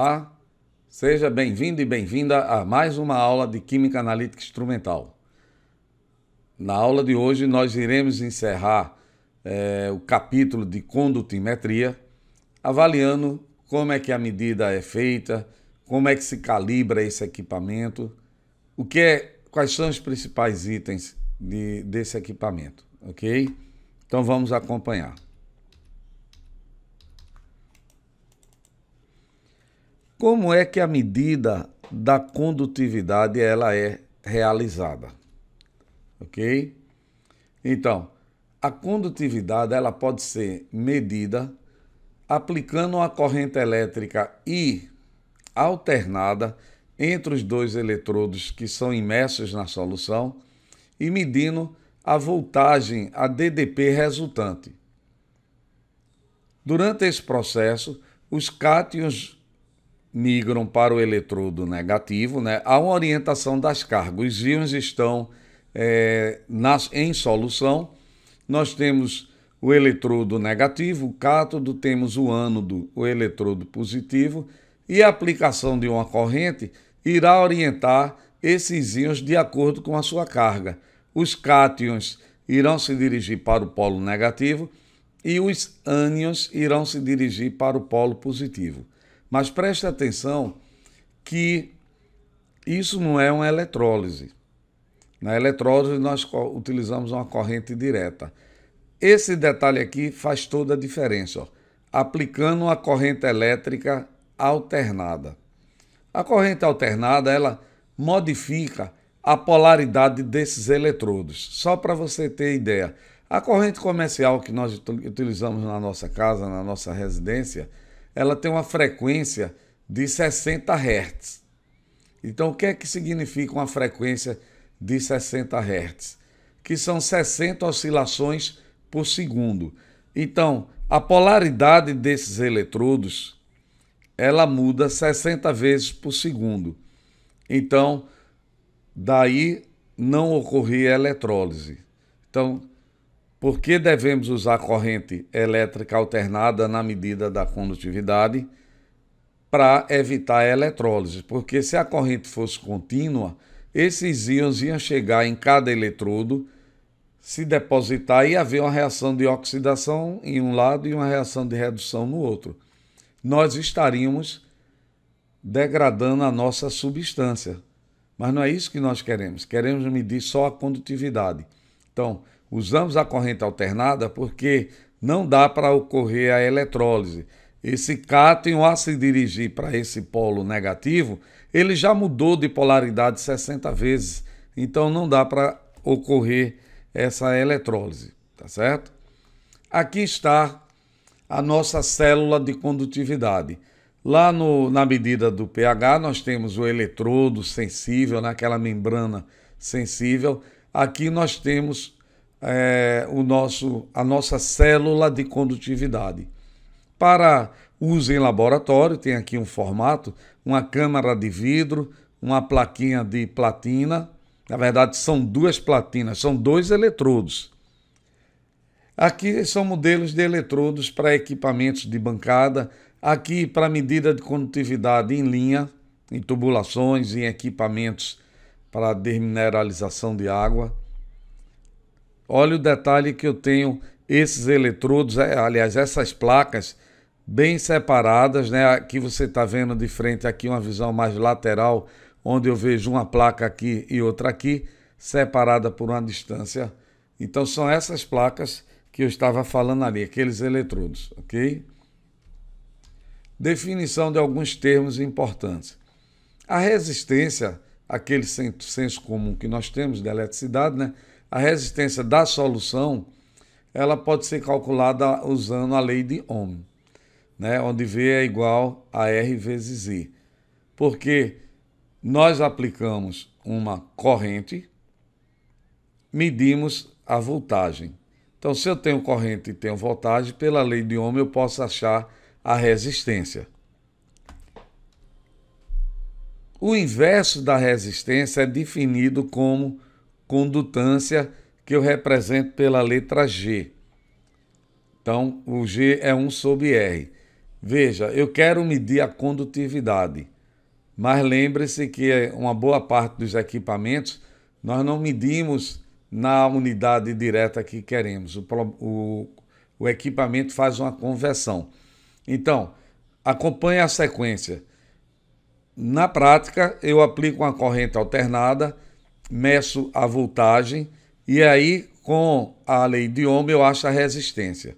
Olá, seja bem-vindo e bem-vinda a mais uma aula de Química Analítica Instrumental. Na aula de hoje nós iremos encerrar o capítulo de condutimetria, avaliando como é que a medida é feita, como é que se calibra esse equipamento, quais são os principais itens desse equipamento, ok? Então vamos acompanhar. Como é que a medida da condutividade ela é realizada? Ok? Então, a condutividade ela pode ser medida aplicando uma corrente elétrica I alternada entre os dois eletrodos que são imersos na solução e medindo a voltagem, a DDP resultante. Durante esse processo, os cátions migram para o eletrodo negativo, né? Há uma orientação das cargas. Os íons estão em solução. Nós temos o eletrodo negativo, o cátodo, temos o ânodo, o eletrodo positivo, e a aplicação de uma corrente irá orientar esses íons de acordo com a sua carga. Os cátions irão se dirigir para o polo negativo e os ânions irão se dirigir para o polo positivo. Mas preste atenção que isso não é uma eletrólise. Na eletrólise nós utilizamos uma corrente direta. Esse detalhe aqui faz toda a diferença, ó, aplicando uma corrente elétrica alternada. A corrente alternada ela modifica a polaridade desses eletrodos. Só para você ter ideia, a corrente comercial que nós utilizamos na nossa casa, na nossa residência, ela tem uma frequência de 60 Hz. Então, o que é que significa uma frequência de 60 Hz? Que são 60 oscilações por segundo. Então, a polaridade desses eletrodos, ela muda 60 vezes por segundo. Então, daí não ocorrer eletrólise. Então, por que devemos usar corrente elétrica alternada na medida da condutividade? Para evitar a eletrólise, porque se a corrente fosse contínua, esses íons iam chegar em cada eletrodo, se depositar e haver uma reação de oxidação em um lado e uma reação de redução no outro. Nós estaríamos degradando a nossa substância, mas não é isso que nós queremos. Queremos medir só a condutividade. Então, usamos a corrente alternada porque não dá para ocorrer a eletrólise. Esse cátion, ao se dirigir para esse polo negativo, ele já mudou de polaridade 60 vezes. Então não dá para ocorrer essa eletrólise, tá certo? Aqui está a nossa célula de condutividade. Lá na medida do pH, nós temos o eletrodo sensível, naquela membrana sensível. Aqui nós temos a nossa célula de condutividade. Para uso em laboratório, tem aqui um formato, uma câmara de vidro, uma plaquinha de platina. Na verdade, são duas platinas, são dois eletrodos. Aqui são modelos de eletrodos para equipamentos de bancada. Aqui para medida de condutividade em linha, em tubulações, em equipamentos para demineralização de água. Olha o detalhe que eu tenho esses eletrodos, aliás, essas placas bem separadas, né? Aqui você está vendo de frente aqui uma visão mais lateral, onde eu vejo uma placa aqui e outra aqui, separada por uma distância. Então são essas placas que eu estava falando ali, aqueles eletrodos, ok? Definição de alguns termos importantes. A resistência, aquele senso comum que nós temos da eletricidade, né? A resistência da solução, ela pode ser calculada usando a lei de Ohm, né? Onde V é igual a R vezes I. Porque nós aplicamos uma corrente, medimos a voltagem. Então, se eu tenho corrente e tenho voltagem, pela lei de Ohm eu posso achar a resistência. O inverso da resistência é definido como condutância, que eu represento pela letra G. Então, o G é 1 sobre R. Veja, eu quero medir a condutividade, mas lembre-se que uma boa parte dos equipamentos nós não medimos na unidade direta que queremos. O equipamento faz uma conversão. Então, acompanhe a sequência. Na prática, eu aplico uma corrente alternada, meço a voltagem e aí, com a lei de Ohm, eu acho a resistência.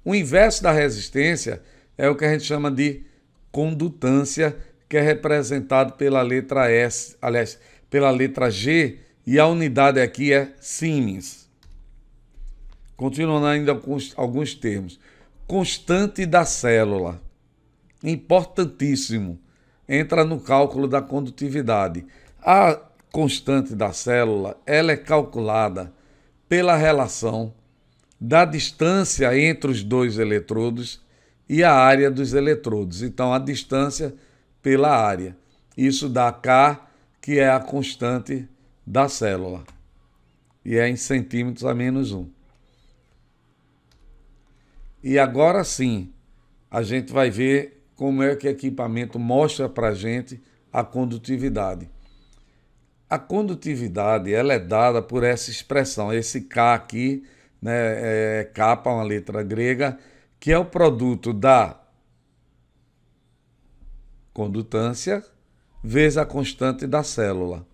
O inverso da resistência é o que a gente chama de condutância, que é representado pela letra S, aliás, pela letra G, e a unidade aqui é Siemens. Continuando ainda com alguns termos. Constante da célula, importantíssimo, entra no cálculo da condutividade. A constante da célula, ela é calculada pela relação da distância entre os dois eletrodos e a área dos eletrodos. Então, a distância pela área. Isso dá K, que é a constante da célula. E é em centímetros a menos 1. E agora sim, a gente vai ver como é que o equipamento mostra para a gente a condutividade. A condutividade, ela é dada por essa expressão, esse K aqui, né, kappa, uma letra grega, que é o produto da condutância vezes a constante da célula.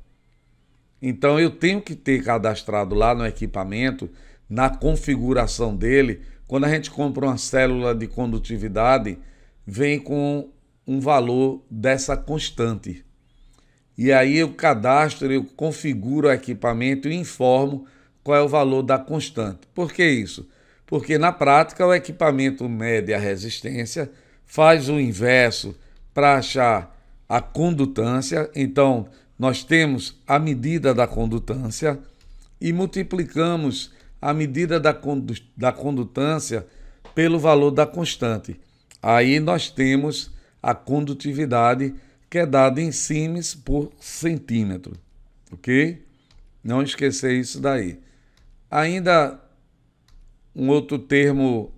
Então eu tenho que ter cadastrado lá no equipamento, na configuração dele, quando a gente compra uma célula de condutividade, vem com um valor dessa constante. E aí eu cadastro, eu configuro o equipamento e informo qual é o valor da constante. Por que isso? Porque na prática o equipamento mede a resistência, faz o inverso para achar a condutância. Então nós temos a medida da condutância e multiplicamos a medida da condutância pelo valor da constante. Aí nós temos a condutividade, que é dada em Siemens por centímetro, ok? Não esquecer isso daí. Ainda um outro termo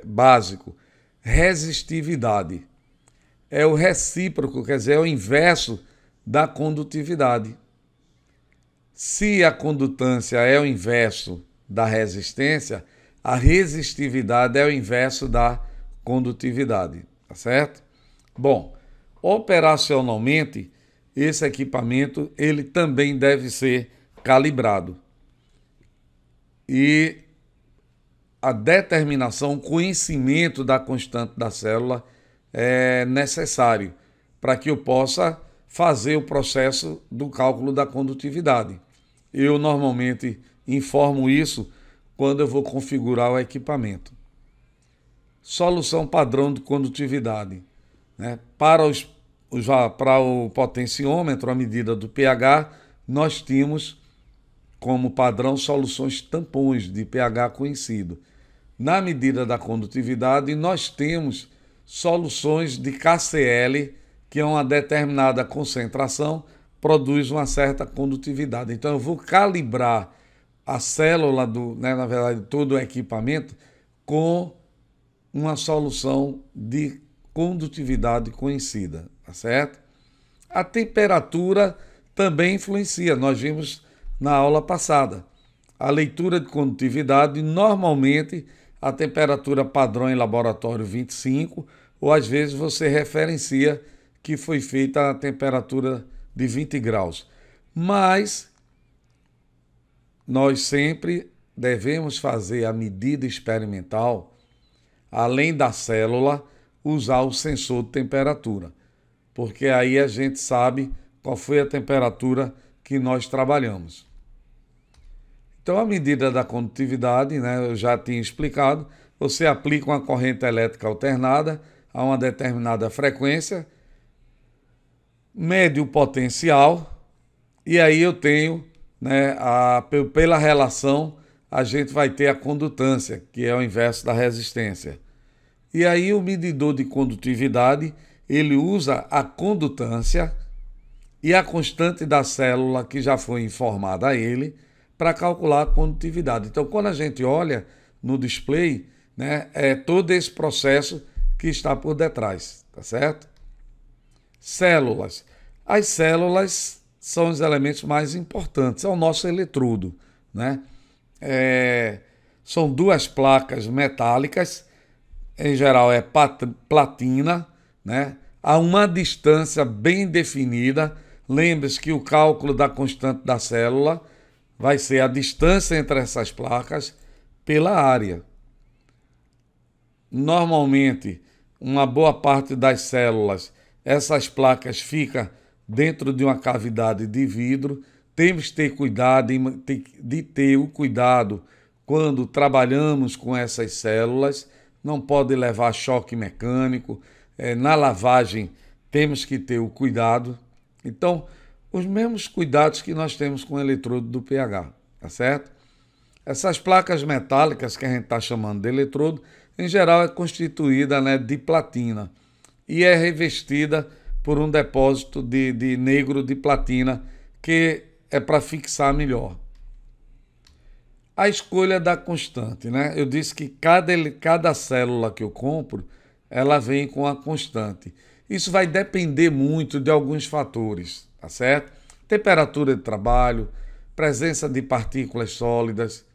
básico, resistividade. É o recíproco, quer dizer, é o inverso da condutividade. Se a condutância é o inverso da resistência, a resistividade é o inverso da condutividade, tá certo? Bom, operacionalmente, esse equipamento ele também deve ser calibrado. E a determinação, o conhecimento da constante da célula é necessário para que eu possa fazer o processo do cálculo da condutividade. Eu normalmente informo isso quando eu vou configurar o equipamento. Solução padrão de condutividade. Né? Para o potenciômetro, a medida do pH, nós tínhamos como padrão soluções tampões de pH conhecido. Na medida da condutividade, nós temos soluções de KCl, que é uma determinada concentração, produz uma certa condutividade. Então eu vou calibrar a célula, na verdade todo o equipamento, com uma solução de condutividade conhecida, tá certo? A temperatura também influencia, nós vimos na aula passada. A leitura de condutividade, normalmente a temperatura padrão em laboratório 25, ou às vezes você referencia que foi feita a temperatura de 20 graus. Mas nós sempre devemos fazer a medida experimental, além da célula, usar o sensor de temperatura, porque aí a gente sabe qual foi a temperatura que nós trabalhamos. Então, a medida da condutividade, né, eu já tinha explicado, você aplica uma corrente elétrica alternada a uma determinada frequência, mede o potencial e aí eu tenho, né, pela relação, a gente vai ter a condutância, que é o inverso da resistência. E aí o medidor de condutividade, ele usa a condutância e a constante da célula que já foi informada a ele para calcular a condutividade. Então, quando a gente olha no display, né, é todo esse processo que está por detrás, tá certo? Células. As células são os elementos mais importantes, é o nosso eletrodo, né? São duas placas metálicas, em geral é platina, né? A uma distância bem definida. Lembre-se que o cálculo da constante da célula vai ser a distância entre essas placas pela área. Normalmente, uma boa parte das células, essas placas ficam dentro de uma cavidade de vidro. Temos que ter cuidado de ter o cuidado quando trabalhamos com essas células. Não pode levar choque mecânico. Na lavagem temos que ter o cuidado. Então, os mesmos cuidados que nós temos com o eletrodo do pH, tá certo? Essas placas metálicas que a gente está chamando de eletrodo, em geral é constituída, né, de platina e é revestida por um depósito de negro de platina que é para fixar melhor. A escolha da constante, né? Eu disse que cada célula que eu compro, ela vem com a constante. Isso vai depender muito de alguns fatores, tá certo? Temperatura de trabalho, presença de partículas sólidas,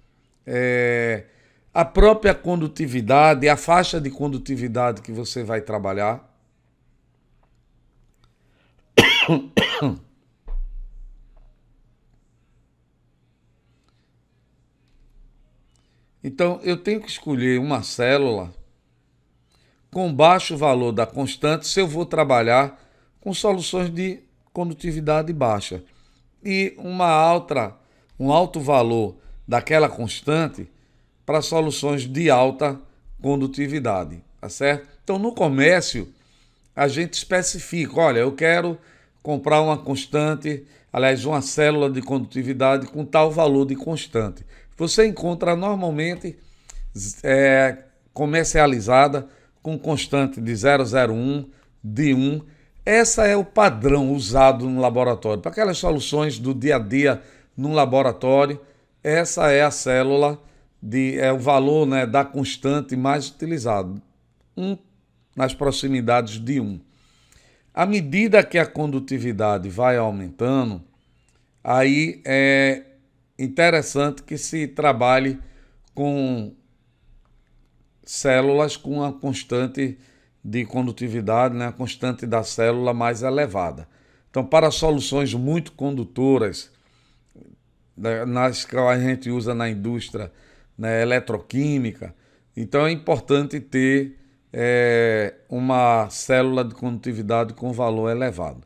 a própria condutividade, a faixa de condutividade que você vai trabalhar. Então, eu tenho que escolher uma célula com baixo valor da constante se eu vou trabalhar com soluções de condutividade baixa. E um alto valor daquela constante para soluções de alta condutividade, tá certo? Então, no comércio, a gente especifica, olha, eu quero comprar uma constante, aliás, uma célula de condutividade com tal valor de constante. Você encontra normalmente comercializada com constante de 0,01, de 1. Essa é o padrão usado no laboratório. Para aquelas soluções do dia a dia no laboratório, essa é a célula, é o valor, né, da constante mais utilizado, nas proximidades de 1. À medida que a condutividade vai aumentando, aí é interessante que se trabalhe com células com a constante de condutividade, né, a constante da célula mais elevada. Então, para soluções muito condutoras, nas que a gente usa na indústria, né, eletroquímica, então é importante ter uma célula de condutividade com valor elevado.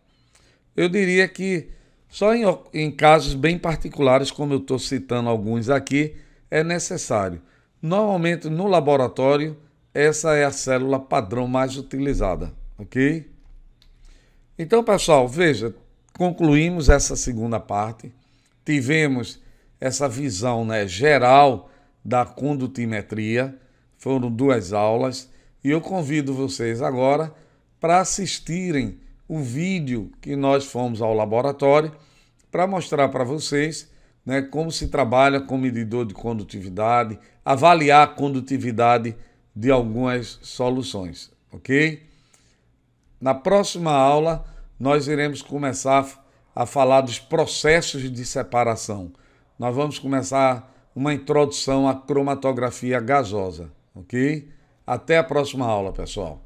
Eu diria que só em casos bem particulares, como eu estou citando alguns aqui, é necessário. Normalmente, no laboratório, essa é a célula padrão mais utilizada, ok? Então, pessoal, veja, concluímos essa segunda parte. Tivemos essa visão, né, geral da condutimetria. Foram 2 aulas. E eu convido vocês agora para assistirem o vídeo que nós fomos ao laboratório para mostrar para vocês, né, como se trabalha com medidor de condutividade, avaliar a condutividade de algumas soluções, ok? Na próxima aula, nós iremos começar a falar dos processos de separação. Nós vamos começar uma introdução à cromatografia gasosa, ok? Até a próxima aula, pessoal.